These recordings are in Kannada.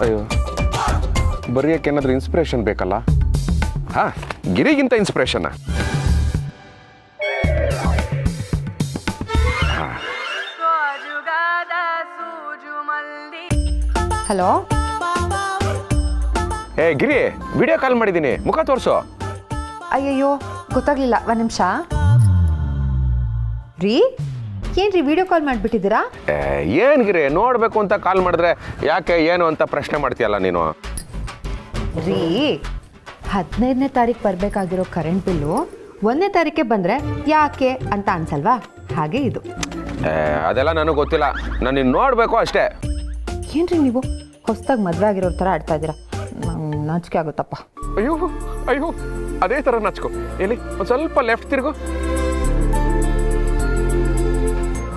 ಅಯ್ಯೋ ಬರೆಯೋಕ್ಕೆ ಏನಾದರೂ ಇನ್ಸ್ಪಿರೇಷನ್ ಬೇಕಲ್ಲ. ಹಾಂ, ಗಿರಿಗಿಂತ ಇನ್ಸ್ಪಿರೇಷನ್. ಹಲೋ. ಏ ಗಿರಿ, ವಿಡಿಯೋ ಕಾಲ್ ಮಾಡಿದ್ದೀನಿ, ಮುಖ ತೋರಿಸು. ಅಯ್ಯಯ್ಯೋ ಗೊತ್ತಾಗ್ಲಿಲ್ಲ, ಒಂದು ನಿಮಿಷ ರೀ. ಏನ್ರಿ ವಿಡಿಯೋ ಕಾಲ್ ಮಾಡಿಬಿಟ್ಟಿದ್ದೀರಾ? ಏನು ಗಿರಿ, ನೋಡಬೇಕು ಅಂತ ಕಾಲ್ ಮಾಡಿದ್ರೆ ಯಾಕೆ ಏನು ಅಂತ ಪ್ರಶ್ನೆ ಮಾಡ್ತೀಯಲ್ಲ ನೀನು. ರೀ 15ನೇ ತಾರೀಕು ಬರಬೇಕಾಗಿರೋ ಕರೆಂಟ್ ಬಿಲ್ಲು 1ನೇ ತಾರೀಕೆ ಬಂದರೆ ಯಾಕೆ ಅಂತ ಅನ್ಸಲ್ವಾ? ಹಾಗೆ ಇದು. ಅದೆಲ್ಲ ನನಗೆ ಗೊತ್ತಿಲ್ಲ, ನಾನು ನೀನು ನೋಡಬೇಕು ಅಷ್ಟೇ. ಏನ್ರಿ ನೀವು ಹೊಸದಾಗಿ ಮದುವೆ ಆಗಿರೋ ಥರ ಆಡ್ತಾ ಇದ್ದೀರಾ? ನಾಚಿಕೆ ಆಗುತ್ತಪ್ಪ. ಅಯ್ಯೋ ಅಯ್ಯೋ, ಅದೇ ಥರ ನಾಚ್ಕೊ. ಎಲ್ಲಿ ಒಂದು ಸ್ವಲ್ಪ ಲೆಫ್ಟ್ ತಿರುಗು.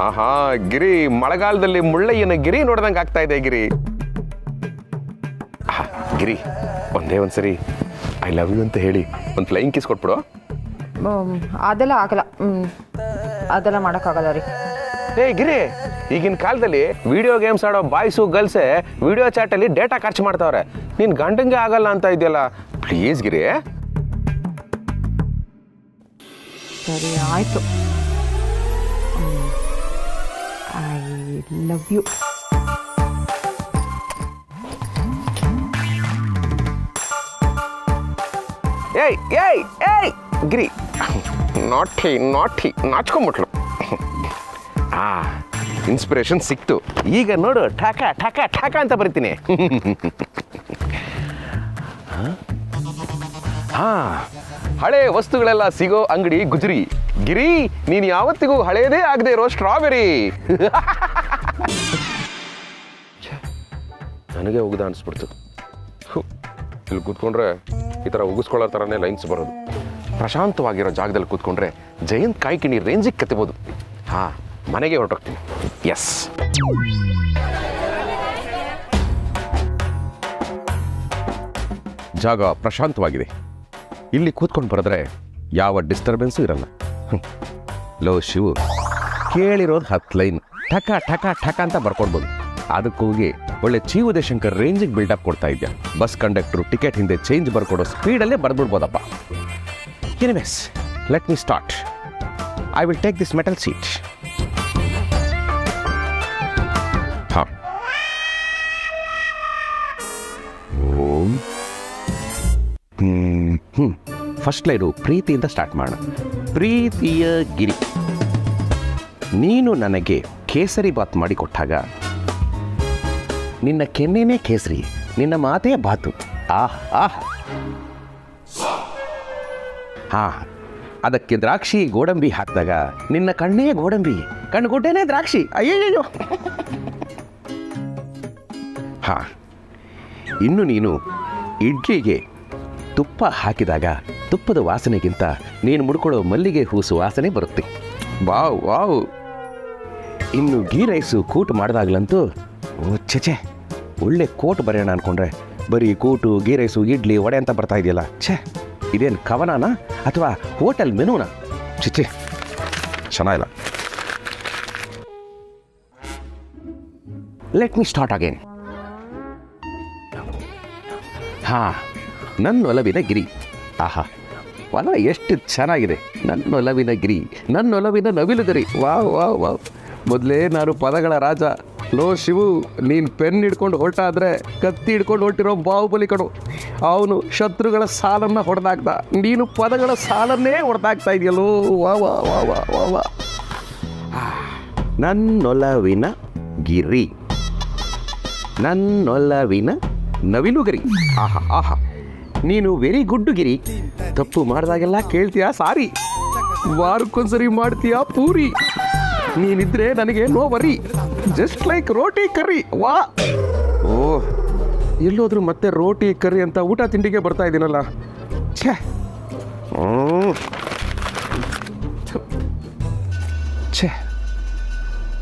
ಆಹಾ ಗಿರಿ, ಮಳೆಗಾಲದಲ್ಲಿ ಮುಳ್ಳಯ್ಯನ ಗಿರಿ ನೋಡ್ದಂಗೆ ಆಗ್ತಾ ಇದೆ ಗಿರಿ. ಗಿರಿ, ಒಂದೇ ಒಂದ್ಸರಿ ಐ ಲವ್ ಯು ಅಂತ ಹೇಳಿ ಒಂದು ಫ್ಲೈಯಿಂಗ್ ಕಿಸ್ ಕೊಟ್ಬಿಡು. ಅದೆಲ್ಲ ಆಗಲ್ಲ, ಅದೆಲ್ಲ ಮಾಡೋಕ್ಕಾಗಲ್ಲ ರೀ. ಏ ಗಿರಿ, ಈಗಿನ ಕಾಲದಲ್ಲಿ ವಿಡಿಯೋ ಗೇಮ್ಸ್ ಆಡೋ ಬಾಯ್ಸು ಗರ್ಲ್ಸೇ ವಿಡಿಯೋ ಚಾಟಲ್ಲಿ ಡೇಟಾ ಖರ್ಚು ಮಾಡ್ತಾವ್ರೆ. ನೀನು ಗಂಡಂಗೆ ಆಗಲ್ಲ ಅಂತ ಇದೆಯಲ್ಲ, ಪ್ಲೀಸ್ ಗಿರಿ. ಸರಿ ಆಯಿತು, ಐ ಲವ್ ಯು. ಏಯ್ ಏಯ್ ಏಯ್ ಗಿರಿ, ನಾಟಿ ನಾಟಿ, ನಾಚ್ಕೊಂಬಿಟ್ಲು. ಇನ್ಸ್ಪಿರೇಷನ್ ಸಿಕ್ತು. ಈಗ ನೋಡು, ಠಾಕ ಠಾಕ ಠಾಕ ಅಂತ ಬರಿತೀನಿ. ಹಳೆ ವಸ್ತುಗಳೆಲ್ಲ ಸಿಗೋ ಅಂಗಡಿ ಗುಜರಿ. ಗಿರಿ, ನೀನು ಯಾವತ್ತಿಗೂ ಹಳೇದೇ ಆಗದೆ ಇರೋ ಸ್ಟ್ರಾಬೆರಿ. ನನಗೆ ಉಗ್ದ ಅನಿಸ್ಬಿಡ್ತು. ಇಲ್ಲಿ ಕೂತ್ಕೊಂಡ್ರೆ ಈ ಥರ ಉಗಿಸ್ಕೊಳ್ಳೋ ಥರನೇ ಲೈನ್ಸ್ ಬರೋದು. ಪ್ರಶಾಂತವಾಗಿರೋ ಜಾಗದಲ್ಲಿ ಕೂತ್ಕೊಂಡ್ರೆ ಜಯಂತ್ ಕಾಯ್ಕಿಣಿ ರೇಂಜಿಗೆ ಕತ್ತಿಬೋದು. ಹಾಂ, ಮನೆಗೆ ಹೊರಟೋಗ್ತೀನಿ. ಎಸ್. ಜಾಗ ಪ್ರಶಾಂತವಾಗಿದೆ. ಇಲ್ಲಿ ಕೂತ್ಕೊಂಡು ಬರೆದ್ರೆ ಯಾವ ಡಿಸ್ಟರ್ಬೆನ್ಸು ಇರಲ್ಲ. ಲೋ ಶಿವು, ಕೇಳಿರೋದು 10 ಲೈನ್, ಠಕ ಠಕ ಠಕ ಅಂತ ಬರ್ಕೊಡ್ಬೋದು. ಅದಕ್ಕೋಗಿ ಒಳ್ಳೆ ಚೀವು ದೇಶಂಕರ್ ರೇಂಜಿಗೆ ಬಿಲ್ಡಪ್ ಕೊಡ್ತಾ ಇದ್ಯಾ. ಬಸ್ ಕಂಡಕ್ಟ್ರು ಟಿಕೆಟ್ ಹಿಂದೆ ಚೇಂಜ್ ಬರ್ಕೊಡೋ ಸ್ಪೀಡಲ್ಲೇ ಬರ್ಬಿಡ್ಬೋದಪ್ಪ. Anyways, let me start. I will take this metal seat. ಹಾಂ, ಫಸ್ಟ್ ಲೈನು ಪ್ರೀತಿಯಿಂದ ಸ್ಟಾರ್ಟ್ ಮಾಡೋಣ. ಪ್ರೀತಿಯ ಗಿರಿ, ನೀನು ನನಗೆ ಕೇಸರಿ ಬಾತ್ ಮಾಡಿ ಕೊಟ್ಟಾಗ ನಿನ್ನ ಕೆನ್ನೆನೇ ಕೇಸರಿ, ನಿನ್ನ ಮಾತೇ ಬಾತು. ಆಹ್ ಆಹ್. ಹಾಂ, ಅದಕ್ಕೆ ದ್ರಾಕ್ಷಿ ಗೋಡಂಬಿ ಹಾಕಿದಾಗ ನಿನ್ನ ಕಣ್ಣೇ ಗೋಡಂಬಿ, ಕಣ್ಗುಡ್ಡೇನೆ ದ್ರಾಕ್ಷಿ. ಅಯ್ಯಯ್ಯೋ. ಹಾಂ, ಇನ್ನು ನೀನು ಇಡ್ಲಿಗೆ ತುಪ್ಪ ಹಾಕಿದಾಗ ತುಪ್ಪದ ವಾಸನೆಗಿಂತ ನೀನು ಮುಡ್ಕೊಳ್ಳೋ ಮಲ್ಲಿಗೆ ಹೂಸು ವಾಸನೆ ಬರುತ್ತೆ. Wow wow. ಇನ್ನು ಗೀ ರೈಸು ಕೂಟು ಮಾಡಿದಾಗಲಂತೂ ಛೆ, ಒಳ್ಳೆ ಕೋಟ್ ಬರೆಯೋಣ ಅಂದ್ಕೊಂಡ್ರೆ ಬರೀ ಕೂಟು, ಗೀ ರೈಸು, ಇಡ್ಲಿ, ವಡೆ ಅಂತ ಬರ್ತಾ ಇದೆಯಲ್ಲ. ಛೇ, ಇದೇನು ಕವನನಾ ಅಥವಾ ಹೋಟೆಲ್ ಮೆನುನಾ? ಛೆ, ಚೆನ್ನಾಗಿಲ್ಲ. Let me start again. ಹಾಂ, ನನ್ನ ಒಲವಿನ ಗಿರಿ. ಆಹಾ, ಹೊಲ ಎಷ್ಟು ಚೆನ್ನಾಗಿದೆ. ನನ್ನ ಒಲವಿನ ಗಿರಿ, ನನ್ನ ಒಲವಿನ ನವಿಲುಗರಿ. Wow wow wow. ಮೊದಲೇ ನಾನು ಪದಗಳ ರಾಜ. ಲೋ ಶಿವು, ನೀನು ಪೆನ್ ಹಿಡ್ಕೊಂಡು ಹೊರಟಾದ್ರೆ ಕತ್ತಿ ಹಿಡ್ಕೊಂಡು ಹೊರಟಿರೋ ಬಾಹುಬಲಿ ಕಣು. ಅವನು ಶತ್ರುಗಳ ಸಾಲನ್ನು ಹೊಡೆದಾಕ್ದ, ನೀನು ಪದಗಳ ಸಾಲನ್ನೇ ಹೊಡೆದಾಕ್ತಾ ಇದೆಯಲ್ಲೋ. ವಾ ವಾ ವಾ ವಾ ವಾ ವಾ. ನನ್ನೊಲವಿನ ಗಿರಿ, ನನ್ನೊಲವಿನ ನವಿಲುಗರಿ. ಆಹಾ ಆಹಾ, ನೀನು ವೆರಿ ಗುಡ್ ಗಿರಿ. ತಪ್ಪು ಮಾಡಿದಾಗೆಲ್ಲ ಕೇಳ್ತೀಯಾ ಸಾರಿ, ವಾರಕ್ಕೊಂದ್ಸರಿ ಮಾಡ್ತೀಯಾ ಪೂರಿ. ನೀನಿದ್ರೆ ನನಗೆ ನೋ ವರಿ, ಜಸ್ಟ್ ಲೈಕ್ ರೋಟಿ ಕರ್ರಿ. ವಾ, ಓ, ಎಲ್ಲೋದ್ರೂ ಮತ್ತೆ ರೋಟಿ ಕರ್ರಿ ಅಂತ ಊಟ ತಿಂಡಿಗೆ ಬರ್ತಾ ಇದ್ದೀನಲ್ಲ. ಛೇ, ಛೇ,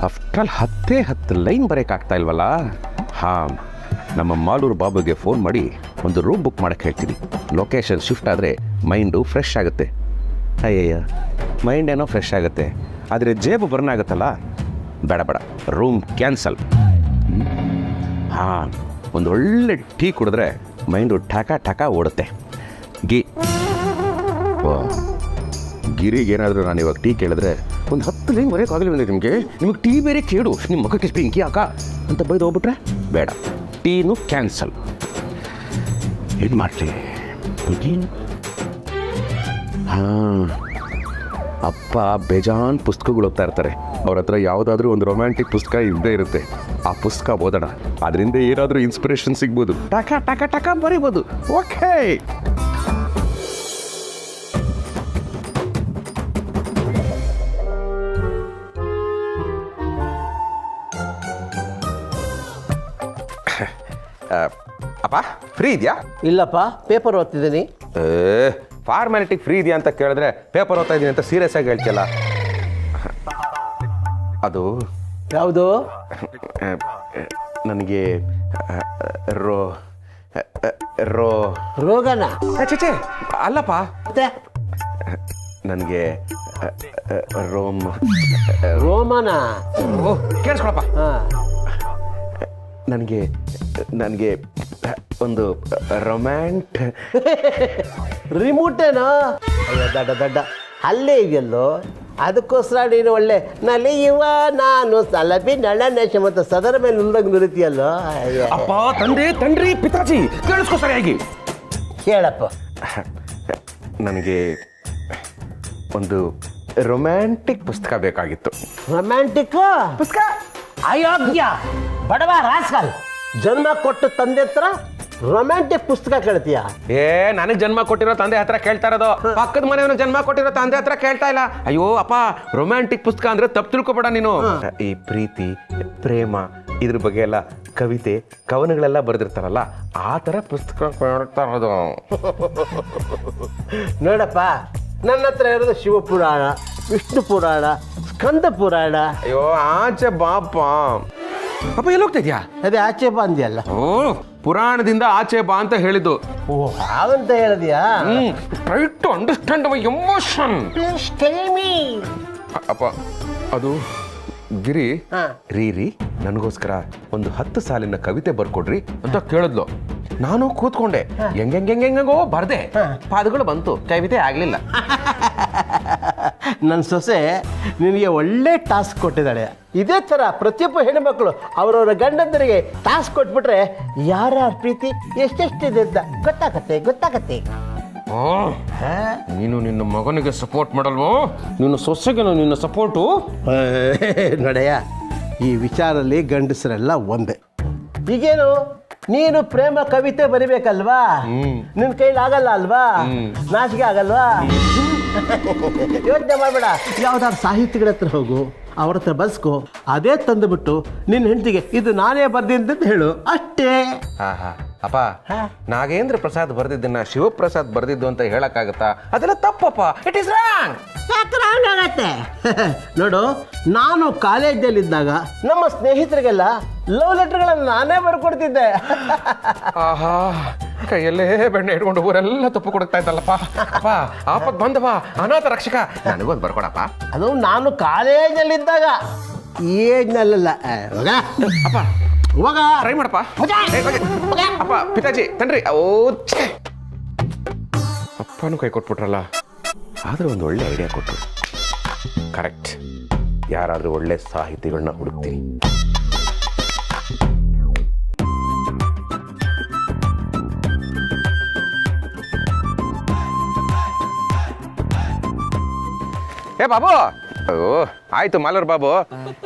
ಆಫ್ಟರ್ 10 ಲೈನ್ ಬರೋಕ್ಕಾಗ್ತಾ ಇಲ್ವಲ್ಲ. ಹಾಂ, ನಮ್ಮ ಮಾಲೂರು ಬಾಬುಗೆ ಫೋನ್ ಮಾಡಿ ಒಂದು ರೂಮ್ ಬುಕ್ ಮಾಡೋಕ್ಕೆ ಹೇಳ್ತೀನಿ. ಲೊಕೇಶನ್ ಶಿಫ್ಟ್ ಆದರೆ ಮೈಂಡು ಫ್ರೆಶ್ ಆಗುತ್ತೆ. ಅಯ್ಯಯ್ಯ, ಮೈಂಡ್ ಏನೋ ಫ್ರೆಶ್ ಆಗುತ್ತೆ, ಆದರೆ ಜೇಬು ಬರ್ನ್ ಆಗುತ್ತಲ್ಲ. ಬೇಡ ಬೇಡ, ರೂಮ್ ಕ್ಯಾನ್ಸಲ್. ಹಾಂ, ಒಂದು ಒಳ್ಳೆ ಟೀ ಕುಡಿದ್ರೆ ಮೈಂಡು ಠಕ ಓಡುತ್ತೆ. ಗಿರಿಗೆ ಏನಾದರೂ ನಾನು ಇವಾಗ ಟೀ ಕೇಳಿದ್ರೆ ಒಂದು 10 ಲೈನ್ ಬರೆಯೋಕ್ಕಾಗಲಿಲ್ಲ ನಿಮಗೆ ಟೀ ಬೇರೆ ಕೇಳು, ನಿಮ್ಮ ಮಗಕ್ಕೆ ಬೆಂಕಿ ಹಾಕ ಅಂತ ಬೈದು ಹೋಗ್ಬಿಟ್ರೆ ಬೇಡ, ಟೀನು ಕ್ಯಾನ್ಸಲ್. ಏನು ಮಾಡಲಿ? ಹಾಂ, ಅಪ್ಪ ಬೇಜಾನ್ ಪುಸ್ತಕಗಳು ಓದ್ತಾ ಇರ್ತಾರೆ. ಅವ್ರ ಹತ್ರ ಯಾವುದಾದ್ರೂ ಒಂದು ರೊಮ್ಯಾಂಟಿಕ್ ಪುಸ್ತಕ ಇದ್ದೇ ಇರುತ್ತೆ. ಆ ಪುಸ್ತಕ ಓದೋಣ, ಅದರಿಂದ ಏನಾದರೂ ಇನ್ಸ್ಪಿರೇಷನ್ ಸಿಗ್ಬೋದು, ಟಕ ಬರೀಬೋದು. ಓಕೆ. ಅಪ್ಪ ಫ್ರೀ ಇದೆಯಾ? ಇಲ್ಲಪ್ಪ, ಪೇಪರ್ ಓದ್ತಿದ್ದೀನಿ. ಫಾರ್ಮ್ಯಾಲಿಟಿ ಫ್ರೀ ಇದೆಯಾ ಅಂತ ಕೇಳಿದ್ರೆ ಪೇಪರ್ ಓದ್ತಾ ಇದ್ದೀನಿ ಅಂತ ಸೀರಿಯಸ್ ಆಗಿ ಹೇಳ್ತಿಯಲ್ಲ. ಅದು ಯಾವುದು? ನನಗೆ ರೋಗನ? ಚೇಚೆ ಅಲ್ಲಪ್ಪ, ಮತ್ತೆ ನನಗೆ ರೋಮನ. ಕೇಳಿಸ್ಕೊಳಪ್ಪ. ಹಾಂ, ನನಗೆ ಒಂದು ರಿಮೋಟೇನೋ? ಅಯ್ಯೋ ದಡ್ಡ ಅಲ್ಲೇ ಇದೆಯಲ್ಲೋ. ಅದಕ್ಕೋಸ್ಕರ ನೀನು ಒಳ್ಳೆ ನಲಿಯುವ ನಾನು ಸಲಬಿ ನಳನೇಶ ಮತ್ತು ಸದರ ಮೇಲೆ ನುಲ್ದಾಗ ನುರಿತೀಯಲ್ಲೋ. ಅಪ್ಪ, ತಂದ್ರಿ ಪಿತಾಜಿ, ಕೇಳಿಸ್ಕೊ ಸರಿಯಾಗಿ. ಹೇಳಪ್ಪ. ನನಗೆ ಒಂದು ರೊಮ್ಯಾಂಟಿಕ್ ಪುಸ್ತಕ ಬೇಕಾಗಿತ್ತು. ರೊಮ್ಯಾಂಟಿಕ್ ಪುಸ್ತಕ? ಅಯೋಗ್ಯ ಬಡವ ರಾಸ್ಕಲ್, ಜನ್ಮ ಕೊಟ್ಟು ತಂದೆ ಹತ್ರ ರೊಮ್ಯಾಂಟಿಕ್ ಪುಸ್ತಕ ಕೇಳ್ತೀಯ? ನನಗೆ ಜನ್ಮ ಕೊಟ್ಟಿರೋ ತಂದೆ ಹತ್ರ ಕೇಳ್ತಾ ಇರೋದು, ಪಕ್ಕದ ಮನೆಯವನು ಜನ್ಮ ಕೊಟ್ಟಿರೋ ತಂದೆ ಹತ್ರ ಕೇಳ್ತಾ ಇಲ್ಲ. ಅಯ್ಯೋ ಅಪ್ಪ, ರೊಮ್ಯಾಂಟಿಕ್ ಪುಸ್ತಕ ಅಂದ್ರೆ ತಪ್ಪು ತಿಳ್ಕೊಬೇಡ ನೀನು. ಈ ಪ್ರೀತಿ, ಪ್ರೇಮ ಇದ್ರ ಬಗ್ಗೆ ಎಲ್ಲ ಕವಿತೆ, ಕವನಗಳೆಲ್ಲ ಬರೆದಿರ್ತಾರಲ್ಲ, ಆ ಥರ ಪುಸ್ತಕ ಕೇಳ್ತಾ ಇರೋದು. ನೋಡಪ್ಪ, ನನ್ನ ಹತ್ರ ಇರೋದು ಶಿವಪುರಾಣ, ವಿಷ್ಣು ಪುರಾಣ, ಸ್ಕಂದ ಪುರಾಣ. ಅಯ್ಯೋ ಆಚೆ ಬಾಪ. ಅಪ್ಪ ಎಲ್ಲಿ ಹೋಗ್ತಾ ಇದೆಯಾ? ಅದೇ ಆಚೆ ಬಂದಿಯಲ್ಲ. ಓ, ಪುರಾಣದಿಂದ ಆಚೆ ಬಾ ಅಂತ ಹೇಳಿದ್ದು. ಓ, ಹಾಗಂತ ಹೇಳಿದ್ಯಾ? Try to understand my emotion. Please tell me. ಅಪ್ಪ, ಅದು ಗಿರಿ ರೀ ನನಗೋಸ್ಕರ ಒಂದು 10 ಸಾಲಿನ ಕವಿತೆ ಬರ್ಕೊಡ್ರಿ ಅಂತ ಕೇಳಿದ್ಲು. ನಾನು ಕೂತ್ಕೊಂಡೆ, ಹೆಂಗೆಂಗೆಂಗೆಂಗೋ ಬರ್ದೆ, ಪಾದಗಳು ಬಂತು, ಕವಿತೆ ಆಗ್ಲಿಲ್ಲ. ನನ್ನ ಸೊಸೆ ನಿನಗೆ ಒಳ್ಳೆ ಟಾಸ್ಕ್ ಕೊಟ್ಟಿದ್ದಾಳೆ. ಇದೇ ಥರ ಪ್ರತಿಯೊಬ್ಬ ಹೆಣ್ಣುಮಕ್ಕಳು ಅವರವರ ಗಂಡಂದರಿಗೆ ಟಾಸ್ಕ್ ಕೊಟ್ಬಿಟ್ರೆ ಯಾರ್ಯಾರ ಪ್ರೀತಿ ಎಷ್ಟೆಷ್ಟಿದೆ ಅಂತ ಗೊತ್ತಾಗತ್ತೆ. ನೀನು ನಿನ್ನ ಮಗನಿಗೆ ಸಪೋರ್ಟ್ ಮಾಡಲ್ವೋ? ನಿನ್ನ ಸೊಸೆಗೆ ನಿನ್ನ ಸಪೋರ್ಟು ನಡೆಯ. ಈ ವಿಚಾರದಲ್ಲಿ ಗಂಡಸರೆಲ್ಲ ಒಂದೇ. ಈಗೇನು ನೀನು ಪ್ರೇಮ ಕವಿತೆ ಬರಿಬೇಕಲ್ವಾ? ನಿನ್ನ ಕೈಲಿ ಆಗಲ್ಲ ಅಲ್ವಾ? ನಾಚಿಕೆ ಆಗಲ್ವಾ? ಯೋಚನೆ ಮಾಡಬೇಡ, ಯಾವ್ದಾದ್ರು ಸಾಹಿತಿಗಳ ಹತ್ರ ಹೋಗು, ಅವ್ರ ಹತ್ರ ಬಸ್ಕೋ, ಅದೇ ತಂದುಬಿಟ್ಟು ನಿನ್ನ ಹೆಂಡತಿಗೆ ಇದು ನಾನೇ ಬರ್ದಿದ್ದ ಹೇಳು, ಅಷ್ಟೇ. ಅಪ್ಪ, ನಾಗೇಂದ್ರ ಪ್ರಸಾದ್ ಬರ್ದಿದ್ದನ್ನ ಶಿವಪ್ರಸಾದ್ ಬರ್ದಿದ್ದು ಅಂತ ಹೇಳಕ್ಕಾಗತ್ತಾ? ಅದೆಲ್ಲ ತಪ್ಪಪ್ಪ. It is wrong. ಆಗತ್ತೆ. ನೋಡು, ನಾನು ಕಾಲೇಜಲ್ಲಿದ್ದಾಗ ನಮ್ಮ ಸ್ನೇಹಿತರಿಗೆಲ್ಲ ಲವ್ ಲೆಟರ್ಗಳನ್ನು ನಾನೇ ಬರ್ಕೊಡ್ತಿದ್ದೆ. ಆಹಾ, ಕೈಯಲ್ಲೇ ಬೆಣ್ಣೆ ಇಟ್ಕೊಂಡು ಊರೆಲ್ಲ ತಪ್ಪು ಕೊಡ್ತಾ ಇದ್ದಲ್ಲಪ್ಪ. ಅಪ್ಪ, ಆಪತ್ ಬಂದವ, ಅನಾಥ ರಕ್ಷಕ, ನನಗೊಂದು ಬರ್ಕೊಡಪ್ಪ. ಅದು ನಾನು ಕಾಲೇಜಲ್ಲಿದ್ದಾಗ, ಏಜ್ನಲ್ಲ. ಅಪ್ಪ ಹೋಗ, ಟ್ರೈ ಮಾಡಪ್ಪ. ಅಪ್ಪ, ಪಿತಾಜಿ ತನ್ರಿ. ಅಪ್ಪನೂ ಕೈ ಕೊಟ್ಬಿಟ್ರಲ್ಲ. ಆದ್ರೆ ಒಂದು ಒಳ್ಳೆ ಐಡಿಯಾ ಕೊಟ್ಟರು. ಕರೆಕ್ಟ್, ಯಾರಾದ್ರೂ ಒಳ್ಳೆ ಸಾಹಿತಿಗಳನ್ನ ಹುಡುಕ್ತೀನಿ. ಏ ಬಾಬು. ಆಯ್ತು ಮಾಲೂರ್ ಬಾಬು,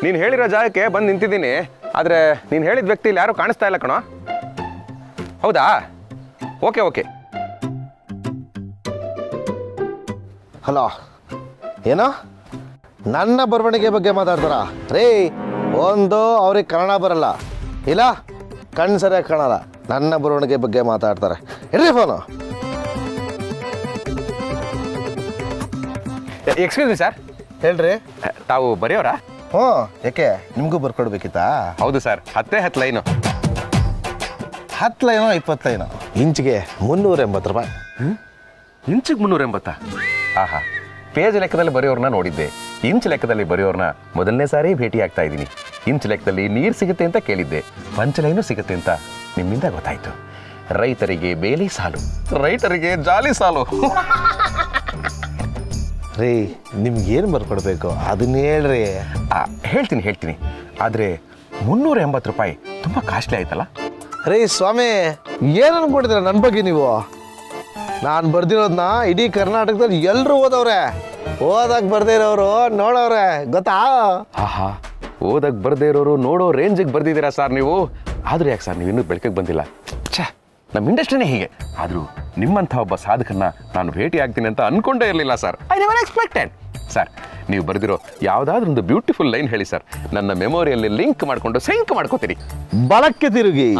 ನೀನು ಹೇಳಿರೋ ಜಾಗಕ್ಕೆ ಬಂದು ನಿಂತಿದ್ದೀನಿ. ಆದ್ರೆ ನೀನು ಹೇಳಿದ ವ್ಯಕ್ತಿ ಇಲ್ಲಿ ಯಾರು ಕಾಣಿಸ್ತಾ ಇಲ್ಲ ಕಣೋ. ಹೌದಾ? ಓಕೆ. ಹಲೋ, ಏನೋ ನನ್ನ ಬರವಣಿಗೆ ಬಗ್ಗೆ ಮಾತಾಡ್ತಾರ ರೀ? ಒಂದು ಅವ್ರಿಗೆ ಕನ್ನಡ ಬರಲ್ಲ, ಇಲ್ಲ ಕಣ್ಣು ಸರಿಯಾಗಿ ಕಾಣಲ್ಲ, ನನ್ನ ಬರವಣಿಗೆ ಬಗ್ಗೆ ಮಾತಾಡ್ತಾರೆ. ಇರ್ರಿ ಫೋನು. Excuse me sir. ಹೇಳ್ರಿ. ತಾವು ಬರೆಯೋರಾ? ಹ್ಞೂ, ಯಾಕೆ ನಿಮಗೂ ಬರ್ಕೊಡ್ಬೇಕಿತ್ತಾ? ಹೌದು ಸರ್, 10 ಲೈನು. 10 ಲೈನೋ 20 ಲೈನೋ? ಇಂಚಿಗೆ 380 ರೂಪಾಯಿ. ಇಂಚಿಗೆ 380? ಆಹಾ, ಪೇಜ್ ಲೆಕ್ಕದಲ್ಲಿ ಬರೆಯೋರನ್ನ ನೋಡಿದ್ದೆ. ಇಂಚ್ ಲೆಕ್ಕದಲ್ಲಿ ಬರೆಯೋರ್ನ ಮೊದಲನೇ ಸಾರಿ ಭೇಟಿ ಆಗ್ತಾ ಇದ್ದೀನಿ. ಇಂಚ್ ಲೆಕ್ಕದಲ್ಲಿ ನೀರು ಸಿಗುತ್ತೆ ಅಂತ ಕೇಳಿದ್ದೆ, ಪಂಚಲೈನು ಸಿಗುತ್ತೆ ಅಂತ ನಿಮ್ಮಿಂದ ಗೊತ್ತಾಯ್ತು. ರೈತರಿಗೆ ಬೇಲಿ ಸಾಲು, ರೈತರಿಗೆ ಜಾಲಿ ಸಾಲು. ರೀ ನಿಮ್ಗೇನು ಬರ್ಕೊಡ್ಬೇಕು ಅದನ್ನ ಹೇಳ್ರಿ. ಹೇಳ್ತೀನಿ. ಆದರೆ 380 ರೂಪಾಯಿ ತುಂಬ ಕಾಸ್ಟ್ಲಿ ಆಯ್ತಲ್ಲ? ರೀ ಸ್ವಾಮಿ, ಏನು ಅನ್ಕೊಂಡಿದ್ದೀರ ನನ್ನ ಬಗ್ಗೆ ನೀವು? ನಾನು ಬರ್ದಿರೋದನ್ನ ಇಡೀ ಕರ್ನಾಟಕದಲ್ಲಿ ಎಲ್ಲರೂ ಓದವ್ರೆ. ಓದಕ್ಕೆ ಬರ್ದೇ ಇರೋರು ನೋಡವ್ರೆ, ಗೊತ್ತಾ? ಆಹಾ, ಓದಕ್ಕೆ ಬರ್ದೇ ಇರೋರು ನೋಡೋ ರೇಂಜಿಗೆ ಬರ್ದಿದ್ದೀರಾ ಸರ್ ನೀವು. ಆದರೂ ಯಾಕೆ ಸರ್ ನೀವು ಇನ್ನೂ ಬೆಳಕಿಗೆ ಬಂದಿಲ್ಲ? ಛೇ, ನಮ್ಮ ಇಂಡಸ್ಟ್ರಿನೇ ಹೀಗೆ. ಆದರೂ ನಿಮ್ಮಂಥ ಒಬ್ಬ ಸಾಧಕನ್ನ ನಾನು ಭೇಟಿ ಆಗ್ತೀನಿ ಅಂತ ಅನ್ಕೊಂಡೇ ಇರಲಿಲ್ಲ sir. I never expected. Sir, ನೀವು ಬರೆದಿರೋ ಯಾವುದಾದ್ರೂ ಒಂದು ಬ್ಯೂಟಿಫುಲ್ ಲೈನ್ ಹೇಳಿ ಸರ್, ನನ್ನ ಮೆಮೊರಿಯಲ್ಲಿ ಲಿಂಕ್ ಮಾಡಿಕೊಂಡು ಸಿಂಕ್ ಮಾಡ್ಕೋತೀನಿ. ಬಲಕ್ಕೆ ತಿರುಗಿ,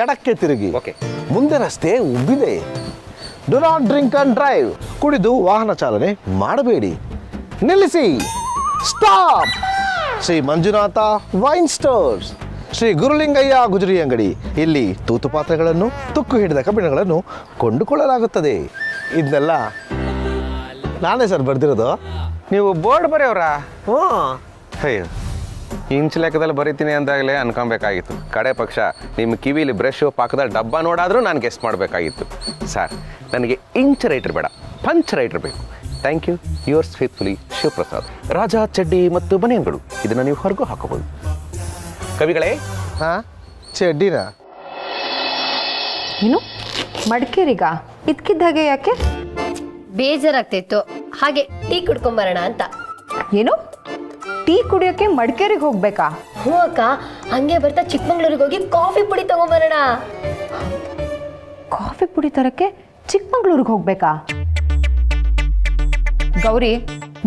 ಎಡಕ್ಕೆ ತಿರುಗಿ, ಓಕೆ. ಮುಂದೆ ರಸ್ತೆ ಉಬ್ಬಿದೆ. Do not drink and drive. ಕುಡಿದು ವಾಹನ ಚಾಲನೆ ಮಾಡಬೇಡಿ. ನಿಲ್ಲಿಸಿ, stop. Shri Manjunatha wine stores, Shri Gurulingayya ಗುಜರಿ ಅಂಗಡಿ. ಇಲ್ಲಿ ತೂತು ಪಾತ್ರೆಗಳನ್ನು, ತುಕ್ಕು ಹಿಡಿದ ಕಬ್ಬಿಣಗಳನ್ನು ಕೊಂಡುಕೊಳ್ಳಲಾಗುತ್ತದೆ. ಇದನ್ನೆಲ್ಲ ನಾನೇ ಸರ್ ಬರ್ದಿರೋದು. ನೀವು ಬೋರ್ಡ್ ಬರೆಯೋರಾ? ಹ್ಞೂ. ಅಯ್ಯೋ, ಇಂಚ್ ಲೆಕ್ಕದಲ್ಲಿ ಬರೀತೀನಿ ಅಂದಾಗಲೇ ಅನ್ಕೊಬೇಕಾಗಿತ್ತು. ಕಡೆ ಪಕ್ಷ ನಿಮ್ಮ ಕಿವಿಲಿ ಬ್ರಷ್ ಪಾಕದಲ್ಲಿ ಡಬ್ಬ ನೋಡಾದರೂ ನಾನು ಗೆಸ್ಟ್ ಮಾಡಬೇಕಾಗಿತ್ತು. ಸರ್, ನನಗೆ ಇಂಚ್ ರೈಟರ್ ಬೇಡ, ಪಂಚ್ ರೈಟರ್ ಬೇಕು. Thank you. Yours faithfully Shivaprasad. Raja ಚಡ್ಡಿ ಮತ್ತು ಬನಿಯನ್ಗಳು, ಇದನ್ನು ನೀವು ಹೊರಗೂ ಹಾಕೋಬೋದು. ಕವಿಗಳೇ. ಹಾಂ, ಚಡ್ಡಿನ ಏನು ಮಡಿಕೇರಿಗ ಇದ್ಕಿದ್ದಾಗೆ ಯಾಕೆ? ಬೇಜಾರಾಗ್ತಿತ್ತು, ಹಾಗೆ ಟೀ ಕುಡ್ಕೊಂಬರೋಣ ಅಂತ. ಏನು ಟೀ ಕುಡಿಯೋಕೆ ಮಡಿಕೇರಿಗೆ ಹೋಗ್ಬೇಕಾ? ಹ್ಞೂ ಅಕ್ಕ, ಹಂಗೆ ಬರ್ತಾ ಚಿಕ್ಕಮಂಗ್ಳೂರಿಗೆ ಹೋಗಿ ಕಾಫಿ ಪುಡಿ ತಗೊಂಬರೋಣ. ಕಾಫಿ ಪುಡಿ ತರಕ್ಕೆ ಚಿಕ್ಕಮಂಗ್ಳೂರಿಗೆ ಹೋಗ್ಬೇಕಾ? ಗೌರಿ,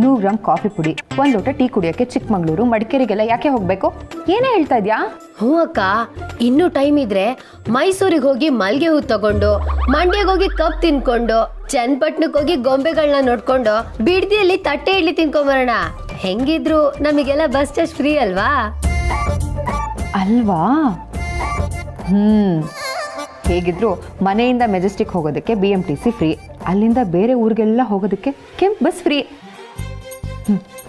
100 ಗ್ರಾಮ್ ಕಾಫಿ ಪುಡಿ, 1 ಲೋಟ ಟೀ ಕುಡಿಯೋಕೆ ಚಿಕ್ಕಮಂಗ್ಳೂರು ಮಡಿಕೇರಿಗೆಲ್ಲ ಯಾಕೆ ಹೋಗ್ಬೇಕು? ಏನೇ ಹೇಳ್ತಾ ಇದ್ಯಾ? ಹ್ಞೂ ಅಕ್ಕ, ಇನ್ನೂ ಟೈಮ್ ಇದ್ರೆ ಮೈಸೂರಿಗೆ ಹೋಗಿ ಮಲ್ಗೆ ಹೂ ತಗೊಂಡು, ಮಂಡ್ಯಗೆ ಹೋಗಿ ಕಪ್ ತಿನ್ಕೊಂಡು, ಚನ್ನಪಟ್ಟಣಕ್ಕೆ ಹೋಗಿ ಗೊಂಬೆಗಳನ್ನ ನೋಡ್ಕೊಂಡು, ಬಿಡ್ದಿಯಲ್ಲಿ ತಟ್ಟೆ ಇಡ್ಲಿ ತಿನ್ಕೊಂಬರೋಣ. ಹೆಂಗಿದ್ರು ನಮಗೆಲ್ಲ ಬಸ್ ಚಾರ್ಜ್ ಫ್ರೀ ಅಲ್ವಾ? ಅಲ್ವಾ? ಹೇಗಿದ್ರು ಮನೆಯಿಂದ ಮೆಜೆಸ್ಟಿಕ್ ಹೋಗೋದಕ್ಕೆ BMTC ಫ್ರೀ, ಅಲ್ಲಿಂದ ಬೇರೆ ಊರಿಗೆಲ್ಲ ಹೋಗೋದಕ್ಕೆ ಕೆಂಪ್ ಬಸ್ ಫ್ರೀ.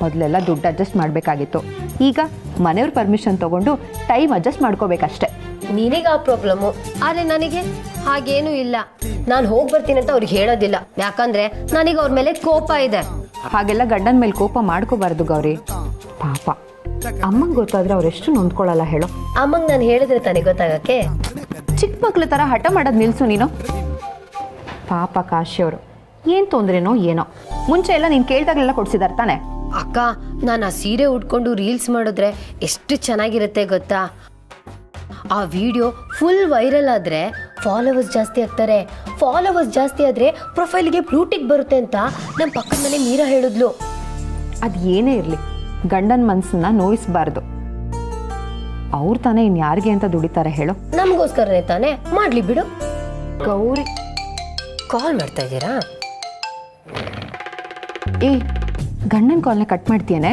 ಮೊದಲೆಲ್ಲ ದುಡ್ಡು ಅಡ್ಜಸ್ಟ್ ಮಾಡಬೇಕಾಗಿತ್ತು, ಈಗ ಮನೆಯವ್ರ ಪರ್ಮಿಷನ್ ತಗೊಂಡು ಟೈಮ್ ಅಡ್ಜಸ್ಟ್ ಮಾಡ್ಕೋಬೇಕಷ್ಟೆ. ನಿನಗೆ ಆ ಪ್ರಾಬ್ಲಮ್ಮು, ಆದರೆ ನನಗೆ ಹಾಗೇನೂ ಇಲ್ಲ. ನಾನು ಹೋಗಿ ಬರ್ತೀನಿ ಅಂತ ಅವ್ರಿಗೆ ಹೇಳೋದಿಲ್ಲ, ಯಾಕಂದ್ರೆ ನನಗೆ ಅವ್ರ ಮೇಲೆ ಕೋಪ ಇದೆ. ಹಾಗೆಲ್ಲ ಗಂಡನ ಮೇಲೆ ಕೋಪ ಮಾಡ್ಕೋಬಾರ್ದು ಗೌರಿ. ಪಾಪ ಅಮ್ಮಂಗೆ ಗೊತ್ತಾದ್ರೆ ಅವರೆಷ್ಟು ನೊಂದ್ಕೊಳ್ಳಲ್ಲ ಹೇಳೋ. ಅಮ್ಮಂಗೆ ನಾನು ಹೇಳಿದ್ರೆ ತಾನೇ ಗೊತ್ತಾಗಕ್ಕೆ? ಚಿಕ್ಕ ಮಕ್ಳ ಥರ ಹಠ ಮಾಡೋದು ನಿಲ್ಸು ನೀನು. ಪಾಪ ಕಾಶಿಯವರು ಏನು ತೊಂದ್ರೆನೋ ಏನೋ, ಮುಂಚೆ ಎಲ್ಲ ನೀನು ಕೇಳ್ದಾಗಲೆಲ್ಲ ಕೊಡ್ಸಿದಾರೆ ತಾನೆ? ಅಕ್ಕ, ನಾನು ಆ ಸೀರೆ ಉಟ್ಕೊಂಡು ರೀಲ್ಸ್ ಮಾಡಿದ್ರೆ ಎಷ್ಟು ಚೆನ್ನಾಗಿರುತ್ತೆ ಗೊತ್ತಾ? ಆ ವಿಡಿಯೋ ಫುಲ್ ವೈರಲ್ ಆದರೆ ಫಾಲೋವರ್ಸ್ ಜಾಸ್ತಿ ಆಗ್ತಾರೆ. ಫಾಲೋವರ್ಸ್ ಜಾಸ್ತಿ ಆದರೆ ಪ್ರೊಫೈಲ್ಗೆ ಬ್ಲೂಟಿಕ್ ಬರುತ್ತೆ ಅಂತ ನಮ್ಮ ಪಕ್ಕದ ಮನೆ ಮೀರಾ ಹೇಳಿದ್ಲು. ಅದು ಏನೇ ಇರಲಿ, ಗಂಡನ ಮನಸ್ಸನ್ನ ನೋಯಿಸಬಾರ್ದು. ಅವ್ರು ತಾನೇ ಇನ್ಯಾರಿಗೆ ಅಂತ ದುಡಿತಾರೆ ಹೇಳು? ನಮಗೋಸ್ಕರನೇ ತಾನೇ, ಮಾಡ್ಲಿ ಬಿಡು. ಗೌರಿ, ಕಾಲ್ ಮಾಡ್ತಾ ಇದ್ದೀರಾ? ಏ, ಗಂಡನ ಕಾಲ್ನ ಕಟ್ ಮಾಡ್ತೀಯೇನೆ,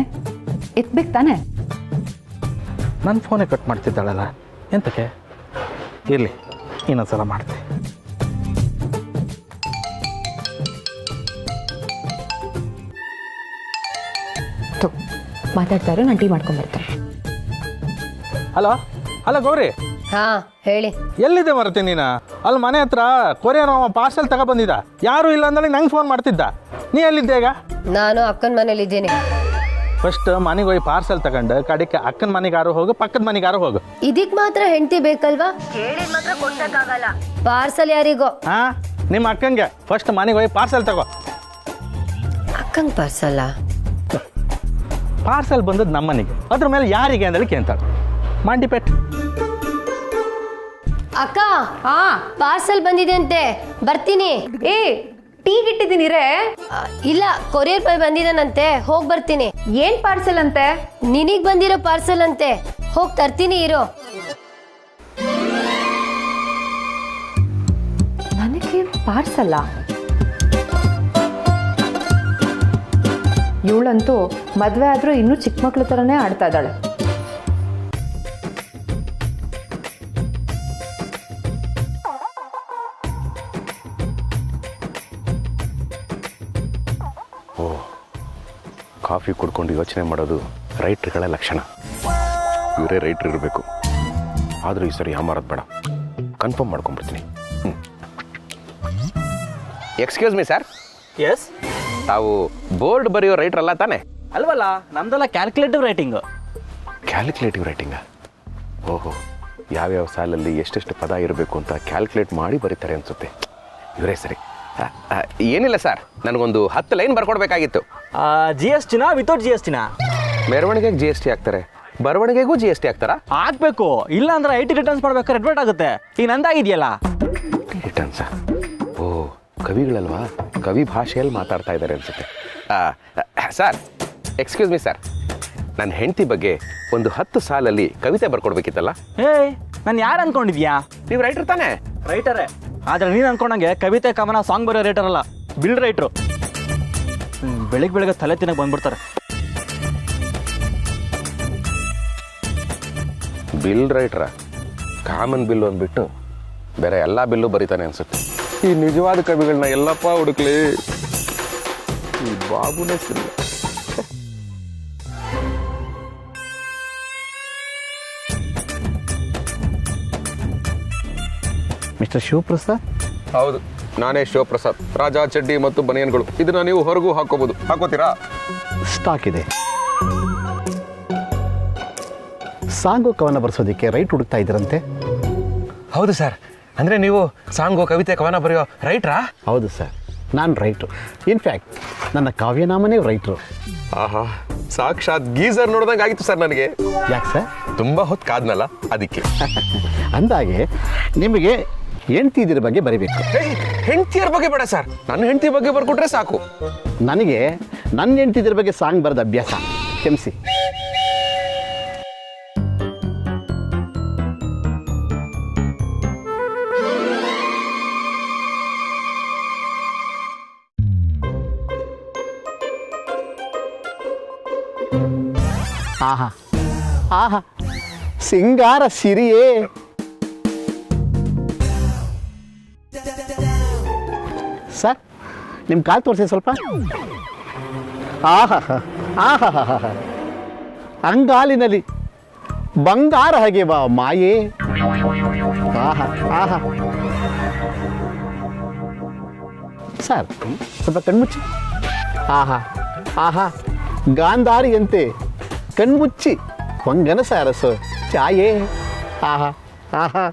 ಎತ್ಬೇಕು ತಾನೆ? ನನ್ನ ಫೋನೇ ಕಟ್ ಮಾಡ್ತಿದ್ದಾಳಲ್ಲ, ಎಂತಕ್ಕೆ? ಇರಲಿ, ಇನ್ನೊಂದ್ಸಲ ಮಾಡ್ತೆ. ಮಾತಾಡ್ತಾರೋ, ನಾನು ಟೀ ಮಾಡ್ಕೊಂಡ್ಬರ್ತಾರೆ. ಹಲೋ ಹಲೋ ಗೌರಿ, ಹಾ ಹೇಳಿ. ಎಲ್ಲಿದೆ ಮರತೆ ನೀನು? ಅಲ್ಲಿ ಮನೆ ಹತ್ರ ಕೊರಿಯರ್ ಪಾರ್ಸೆಲ್ ತಗೊಬಂದಿದ್ದ, ಯಾರೂ ಇಲ್ಲ ಅಂದ್ರೆ ನಂಗೆ ಫೋನ್ ಮಾಡ್ತಿದ್ದ. ನೀ ಎಲ್ಲಿದ್ದೆ ಈಗ? ನಾನು ಅಕ್ಕನ ಮನೇಲಿ ಇದ್ದೀನಿ. ಫಸ್ಟ್ ಮನೆಗೆ ಹೋಗಿ ಪಾರ್ಸೆಲ್ ತಗೊಂಡು ಕಡೆಗೆ ಅಕ್ಕನ ಮನೆಗಾರು ಹೋಗು, ಪಕ್ಕದ ಮನೆಗಾರು ಹೋಗು. ಇದಕ್ ಮಾತ್ರ ಹೆಂಡತಿ ಬೇಕಲ್ವಾ? ಕೇಳಿದ್ ಮಾತ್ರ ಕೊಡ್ಸಕ್ಕಾಗಲ್ಲ. ಪಾರ್ಸಲ್ ಯಾರಿಗೋ? ಹಾ, ನಿಮ್ಮ ಅಕ್ಕಂಗೆ. ಫಸ್ಟ್ ಮನೆಗೆ ಹೋಗಿ ಪಾರ್ಸೆಲ್ ತಗೋ. ಅಕ್ಕಂಗೆ ಪಾರ್ಸಲ್ಲ? ಪಾರ್ಸೆಲ್ ಬಂದದ್ದು ನಮ್ಮ ಮನೆಗೆ, ಅದ್ರ ಮೇಲೆ ಯಾರಿಗೆ ಅಂದೇಳಿ ಕೇಳ್ತಾಳೆ. ಮಂಡಿಪೇಟ್. ಅಕ್ಕ, ಪಾರ್ಸಲ್ ಬಂದಿದೆ ಅಂತೆ, ಬರ್ತೀನಿ. ಏ, ಟೀಗೆ ಇಟ್ಟಿದ್ದೀನಿ ರೇ. ಇಲ್ಲ, ಕೊರಿಯರ್ ಬಾಯ್ ಬಂದಿದ್ದಾನಂತೆ, ಹೋಗಿ ಬರ್ತೀನಿ. ಏನ್ ಪಾರ್ಸೆಲ್ ಅಂತೆ? ನಿನಗ್ ಬಂದಿರೋ ಪಾರ್ಸಲ್ ಅಂತೆ, ಹೋಗಿ ತರ್ತೀನಿ ಇರೋ. ನನಗೆ ಪಾರ್ಸಲ್ಲ? ಇವಳಂತೂ ಮದುವೆ ಆದ್ರೂ ಇನ್ನೂ ಚಿಕ್ಕ ಮಕ್ಳ ಥರನೇ ಆಡ್ತಾ ಇದ್ದಾಳೆ. ಕಾಫಿ ಕುಡ್ಕೊಂಡು ಯೋಚನೆ ಮಾಡೋದು ರೈಟ್ರುಗಳ ಲಕ್ಷಣ. ಇವರೇ ರೈಟ್ರ್ ಇರಬೇಕು. ಆದರೂ ಈ ಸರಿ ಯಾಮಾರೋದು ಬೇಡ, ಕನ್ಫರ್ಮ್ ಮಾಡ್ಕೊಂಡ್ಬಿಡ್ತೀನಿ. ಎಕ್ಸ್ಕ್ಯೂಸ್ ಮೀ ಸರ್, ಎಸ್ ತಾವು ಬೋರ್ಡ್ ಬರೆಯೋ ರೈಟ್ರ್ ಅಲ್ಲ ತಾನೆ? ಅಲ್ವಲ್ಲ, ನಮ್ದೆಲ್ಲ ಕ್ಯಾಲ್ಕುಲೇಟಿವ್ ರೈಟಿಂಗು. ಕ್ಯಾಲ್ಕುಲೇಟಿವ್ ರೈಟಿಂಗಾ? ಓಹೋ, ಯಾವ್ಯಾವ ಸಾಲಲ್ಲಿ ಎಷ್ಟೆಷ್ಟು ಪದ ಇರಬೇಕು ಅಂತ ಕ್ಯಾಲ್ಕುಲೇಟ್ ಮಾಡಿ ಬರೀತಾರೆ ಅನಿಸುತ್ತೆ. ಇವರೇ ಸರಿ. ಏನಿಲ್ಲ ಸರ್, ನನಗೊಂದು 10 ಲೈನ್ ಬರ್ಕೊಡ್ಬೇಕಾಗಿತ್ತು. GST without GST? ಮೆರವಣಿಗೆಗೆ GST ಹಾಕ್ತಾರೆ, ಬರವಣಿಗೆಗೂ GST ಹಾಕ್ತಾರಾ? ಹಾಕ್ಬೇಕು, ಇಲ್ಲ ಅಂದ್ರೆ IT ರಿಟರ್ನ್ಸ್ ಮಾಡ್ಬೇಕಾದ್ರೆ ಅಡ್ವರ್ಟ್ ಆಗುತ್ತೆ. ಈಗ ನಂದಾಗಿದೆಯಲ್ಲ ರಿಟರ್ನ್ಸಾ? ಓ, ಕವಿಗಳಲ್ವಾ, ಕವಿ ಭಾಷೆಯಲ್ಲಿ ಮಾತಾಡ್ತಾ ಇದ್ದಾರೆ ಅನಿಸುತ್ತೆ. ಸರ್, ಎಕ್ಸ್ಕ್ಯೂಸ್ ಮೀ ಸರ್, ನನ್ನ ಹೆಂಡತಿ ಬಗ್ಗೆ ಒಂದು 10 ಸಾಲಲ್ಲಿ ಕವಿತೆ ಬರ್ಕೊಡ್ಬೇಕಿತ್ತಲ್ಲ? ನಾನು ಯಾರು ಅನ್ಕೊಂಡಿದ್ಯಾ? ನೀವು ರೈಟರ್ ತಾನೇ? ರೈಟರೇ, ಆದ್ರೆ ನೀನು ಅನ್ಕೊಂಡಂಗೆ ಕವಿತೆ ಕವನ ಸಾಂಗ್ ಬರೋ ರೈಟರ್ ಅಲ್ಲ, ಬಿಲ್ ರೈಟ್ರು. ಬೆಳಿಗ್ಗೆ ತಲೆ ತಿನ್ನಕ್ಕೆ ಬಂದ್ಬಿಡ್ತಾರೆ. ಬಿಲ್ ರೈಟ್ರ? ಕಾಮನ್ ಬಿಲ್ಲು ಅಂದ್ಬಿಟ್ಟು ಬೇರೆ ಎಲ್ಲ ಬಿಲ್ಲು ಬರೀತಾನೆ ಅನ್ಸುತ್ತೆ. ಈ ನಿಜವಾದ ಕವಿಗಳನ್ನ ಎಲ್ಲಪ್ಪ ಹುಡುಕ್ಲಿ? ಈ ಬಾಬುನೇ ಸರಿ. ಮಿಸ್ಟರ್ ಶಿವಪ್ರಸಾದ್? ಹೌದು, ನಾನೇ ಶಿವಪ್ರಸಾದ್. ರಾಜಾ ಚಡ್ಡಿ ಮತ್ತು ಬನಿಯನ್ಗಳು, ಇದನ್ನ ನೀವು ಹೊರಗೂ ಹಾಕೋಬಹುದು. ಹಾಕೋತೀರಾ? ಸ್ಟಾಕ್ ಇದೆ. ಸಾಂಗು ಕವನ ಬರ್ಸೋದಕ್ಕೆ ರೈಟ್ ಹುಡುಕ್ತಾ ಇದ್ದೀರಂತೆ? ಹೌದು ಸರ್. ಅಂದರೆ ನೀವು ಸಾಂಗು ಕವಿತೆ ಕವನ ಬರೆಯೋ ರೈಟ್ರಾ? ಹೌದು ಸರ್, ನಾನು ರೈಟ್ರು. ಇನ್ಫ್ಯಾಕ್ಟ್ ನನ್ನ ಕಾವ್ಯನಾಮನೇ ರೈಟ್ರು. ಆಹಾ, ಸಾಕ್ಷಾತ್ ಗೀಸರ್ ನೋಡ್ದಂಗೆ ಆಗಿತ್ತು ಸರ್ ನನಗೆ. ಯಾಕೆ ಸರ್? ತುಂಬ ಹೊತ್ತು ಕಾದ್ನಲ್ಲ, ಅದಕ್ಕೆ. ಅಂದಾಗೆ ನಿಮಗೆ ಹೆಂಡ್ತಿದ್ರ ಬಗ್ಗೆ ಬರೀಬೇಕು. ಹೆಂಡತಿಯರ ಬಗ್ಗೆ ಬೇಡ ಸರ್, ನನ್ನ ಹೆಂಡತಿ ಬಗ್ಗೆ ಬರ್ಕೊಟ್ರೆ ಸಾಕು. ನನಗೆ ನನ್ನ ಹೆಂಡ್ತಿದ್ರ ಬಗ್ಗೆ ಸಾಂಗ್ ಬರೆದ ಅಭ್ಯಾಸ, ಕ್ಷಮಿಸಿ. ಆಹಾ ಆಹಾ, ಸಿಂಗಾರ ಸಿರಿಯೇ. ಸರ್, ನಿಮ್ಮ ಕಾಲು ತೋರಿಸಿ ಸ್ವಲ್ಪ. ಆಹಾ ಆಹಾ, ಅಂಗಾಲಿನಲ್ಲಿ ಬಂಗಾರ ಹಾಗೆ ಬಾ ಮಾಯೇ. ಆಹಾ ಆಹಾ. ಸರ್, ಸ್ವಲ್ಪ ಕಣ್ಮುಚ್ಚಿ. ಆಹಾ ಆಹಾ, ಗಾಂಧಾರಿಯಂತೆ ಕಣ್ಮುಚ್ಚಿ ಹೊಂಗನ ಸಾರಸು ಚಾಯೇ. ಆಹಾ ಆಹಾ.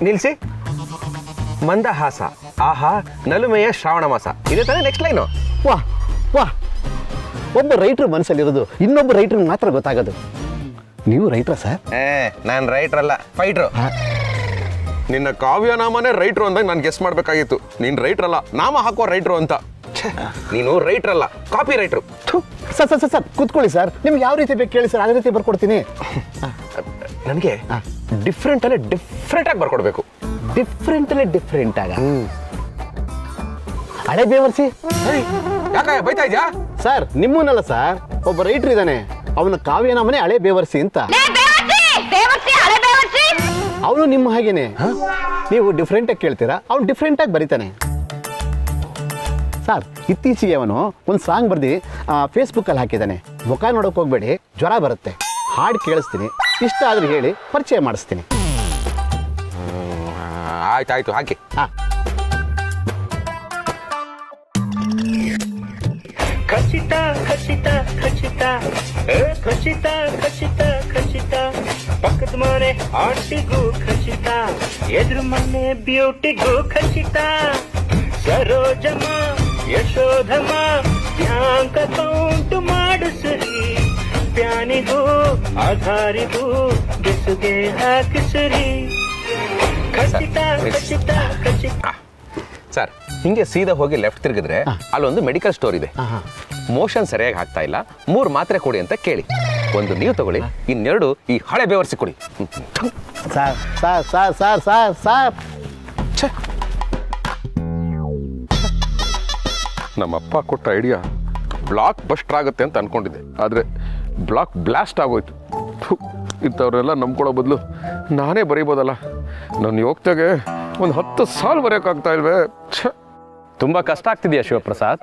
ನಿಲ್ಸಿ. ಮಂದಹಾಸ, ಆಹಾ, ನಲುಮೆಯ ಶ್ರಾವಣ ಮಾಸ, ಇದೇ ತಾನೇ ನೆಕ್ಸ್ಟ್ ಲೈನು. ವಾಹ್ ವಾಹ್, ಒಬ್ಬ ರೈಟ್ರ್ ಮನಸ್ಸಲ್ಲಿರೋದು ಇನ್ನೊಬ್ಬ ರೈಟ್ರಿಗೆ ಮಾತ್ರ ಗೊತ್ತಾಗೋದು. ನೀವು ರೈಟ್ರ ಸರ್? ನಾನು ರೈಟ್ರ್ ಅಲ್ಲ, ಫೈಟ್ರು. ನಿನ್ನ ಕಾವ್ಯನಾಮನೇ ರೈಟ್ರು ಅಂದಾಗ ನಾನು ಗೆಸ್ ಮಾಡಬೇಕಾಗಿತ್ತು. ನೀನು ರೈಟ್ರ್ ಅಲ್ಲ, ನಾಮ ಹಾಕೋ ರೈಟ್ರು ಅಂತ. ನೀನು ರೈಟ್ರ್ ಅಲ್ಲ, copy writer. Sir sir sir ಕೂತ್ಕೊಳ್ಳಿ ಸರ್, ನಿಮ್ಗೆ ಯಾವ ರೀತಿ ಬೇಕು ಕೇಳಿ ಸರ್, ಅದೇ ರೀತಿ ಬರ್ಕೊಡ್ತೀನಿ. ನನಗೆ ಡಿಫ್ರೆಂಟಲ್ಲೇ ಡಿಫ್ರೆಂಟಾಗಿ ಬರ್ಕೊಡ್ಬೇಕು. ಡಿಫ್ರೆಂಟಲ್ಲೇ ಡಿಫ್ರೆಂಟ್ ಆಗ ಹಳೆ ಬೇವರ್ಸಿ. ಯಾಕ ಬೈತಾ ಇದ್ಯಾ? ಸರ್, ನಿಮ್ಮನ್ನಲ್ಲ ಸರ್, ಒಬ್ಬ ರೈಟ್ರ್ ಇದ್ದಾನೆ, ಅವನ ಕಾವ್ಯನಾಮನೇ ಹಳೆ ಬೇವರ್ಸಿ ಅಂತ. ಅವನು ನಿಮ್ಮ ಹಾಗೇನೆ. ನೀವು ಡಿಫ್ರೆಂಟಾಗಿ ಕೇಳ್ತೀರಾ, ಅವನು ಡಿಫ್ರೆಂಟಾಗಿ ಬರೀತಾನೆ. ಸರ್, ಇತ್ತೀಚೆಗೆ ಅವನು ಒಂದು ಸಾಂಗ್ ಬರ್ದು ಫೇಸ್ಬುಕ್ಕಲ್ಲಿ ಹಾಕಿದ್ದಾನೆ. ಮುಖ ನೋಡೋಕೆ ಹೋಗ್ಬೇಡಿ, ಜ್ವರ ಬರುತ್ತೆ. ಹಾಡು ಕೇಳಿಸ್ತೀನಿ, ಇಷ್ಟ ಆದ್ರೆ ಹೇಳಿ, ಪರಿಚಯ ಮಾಡಿಸ್ತೀನಿ. ಆಯ್ತಾಯ್ತು, ಹಾಕಿ. ಹಾಂ. ಖಚಿತ ಖಚಿತ ಖಚಿತ ಖಚಿತ ಖಚಿತ ಖಚಿತ, ಪಕ್ಕದ ಮನೆ ಆಂಟಿಗೂ ಖಚಿತ, ಎದುರು ಮನೆ ಬ್ಯೂಟಿಗೂ ಖಚಿತ, ಸರೋಜಮ್ಮ ಯಶೋಧಮ್ಮ ಬ್ಯಾಂಕ್ ಅಕೌಂಟ್ ಮಾಡಿಸ್ರಿ, ಪ್ಯಾನಿಗೂ ಆಧಾರಿಗೂ ಬೆಸುಗೆ ಹಾಕಿಸ್ರಿ. ಖಚಿತ ಖಚಿತ ಖಚಿತ. ಸರ್, ಹಿಂಗೆ ಸೀದಾ ಹೋಗಿ ಲೆಫ್ಟ್ ತಿರುಗಿದ್ರೆ ಅಲ್ಲೊಂದು ಮೆಡಿಕಲ್ ಸ್ಟೋರ್ ಇದೆ. ಮೋಷನ್ ಸರಿಯಾಗಿ ಆಗ್ತಾ ಇಲ್ಲ, 3 ಮಾತ್ರೆ ಕೊಡಿ ಅಂತ ಕೇಳಿ. ಒಂದು ನೀವು ತಗೊಳ್ಳಿ, ಇನ್ನೆರಡು ಈ ಹಳೆ ಬೇವರ್ಸಿ ಕೊಡಿ. Sir sir sir sir sir sir ನಮ್ಮಪ್ಪ ಕೊಟ್ಟ ಐಡಿಯಾ ಬ್ಲಾಕ್ ಬಸ್ಟರ್ ಆಗುತ್ತೆ ಅಂತ ಅನ್ಕೊಂಡಿದ್ದೆ, ಆದರೆ ಬ್ಲಾಕ್ ಬ್ಲಾಸ್ಟ್ ಆಗೋಯ್ತು. ಇಂಥವ್ರೆಲ್ಲ ನಂಬ್ಕೊಳ್ಳೋ ಬದಲು ನಾನೇ ಬರೀಬೋದಲ್ಲ. ನನ್ನ ಯೋಗ್ಯತೆಗೆ ಒಂದು 10 ಸಾಲು ಬರೆಯೋಕ್ಕಾಗ್ತಾ ಇಲ್ವೇ? ತುಂಬ ಕಷ್ಟ ಆಗ್ತಿದೆಯಾ ಶಿವಪ್ರಸಾದ್?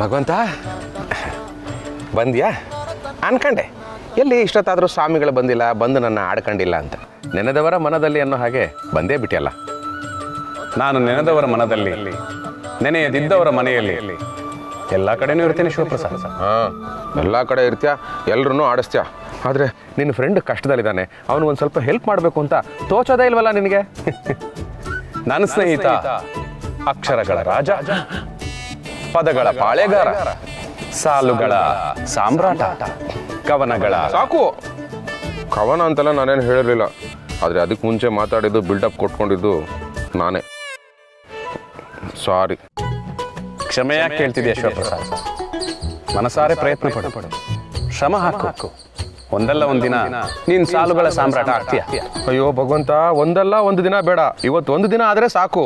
ಭಗವಂತ ಬಂದ್ಯಾ ಅನ್ಕಂಡೆ ಎಲ್ಲಿ ಇಷ್ಟೊತ್ತಾದರೂ ಸ್ವಾಮಿಗಳು ಬಂದಿಲ್ಲ ಬಂದು ನನ್ನ ಆಡ್ಕೊಂಡಿಲ್ಲ ಅಂತ ನೆನೆದವರ ಮನದಲ್ಲಿ ಅನ್ನೋ ಹಾಗೆ ಬಂದೇ ಬಿಟ್ಟಿಯಲ್ಲ. ನಾನು ನೆನೆದವರ ಮನದಲ್ಲಿ ನೆನೆಯದಿದ್ದವರ ಮನೆಯಲ್ಲಿ ಎಲ್ಲ ಕಡೆನೂ ಇರ್ತೇನೆ ಶಿವಪ್ರಸಾದ್. ಹಾಂ, ಎಲ್ಲ ಕಡೆ ಇರ್ತೀಯ, ಎಲ್ಲರೂ ಆಡಿಸ್ತೀಯ. ಆದರೆ ನಿನ್ನ ಫ್ರೆಂಡ್ ಕಷ್ಟದಲ್ಲಿದ್ದಾನೆ, ಅವನು ಒಂದು ಸ್ವಲ್ಪ ಹೆಲ್ಪ್ ಮಾಡಬೇಕು ಅಂತ ತೋಚೋದೇ ಇಲ್ವಲ್ಲ ನಿನಗೆ? ನನ್ನ ಸ್ನೇಹಿತ ಅಕ್ಷರಗಳ ರಾಜ, ಪದಗಳ ಪಾಳೆಗಾರ, ಸಾಲುಗಳ ಸಾಮ್ರಾಟ, ಕವನಗಳ ಸಾಕು. ಕವನ ಅಂತೆಲ್ಲ ನಾನೇನು ಹೇಳಿರಲಿಲ್ಲ, ಆದರೆ ಅದಕ್ಕೆ ಮುಂಚೆ ಮಾತಾಡಿದ್ದು ಬಿಲ್ಡಪ್ ಕೊಟ್ಕೊಂಡಿದ್ದು ನಾನೇ. ಸಾರಿ. ಕ್ಷಮೆಯಾಗಿ ಕೇಳ್ತಿದ್ಯಾ ಶಿವಪ್ರಸಾದ್? ಮನಸಾರೆ ಪ್ರಯತ್ನ ಪಡು, ಶ್ರಮ ಹಾಕು. ಒಂದಲ್ಲ ಒಂದಿನ ನೀನ್ ಸಾಲುಗಳ ಸಾಮ್ರಾಟ ಆಗ್ತೀಯ. ಅಯ್ಯೋ ಭಗವಂತ, ಒಂದಲ್ಲ ಒಂದು ದಿನ ಬೇಡ, ಇವತ್ತು ಒಂದು ದಿನ ಆದರೆ ಸಾಕು.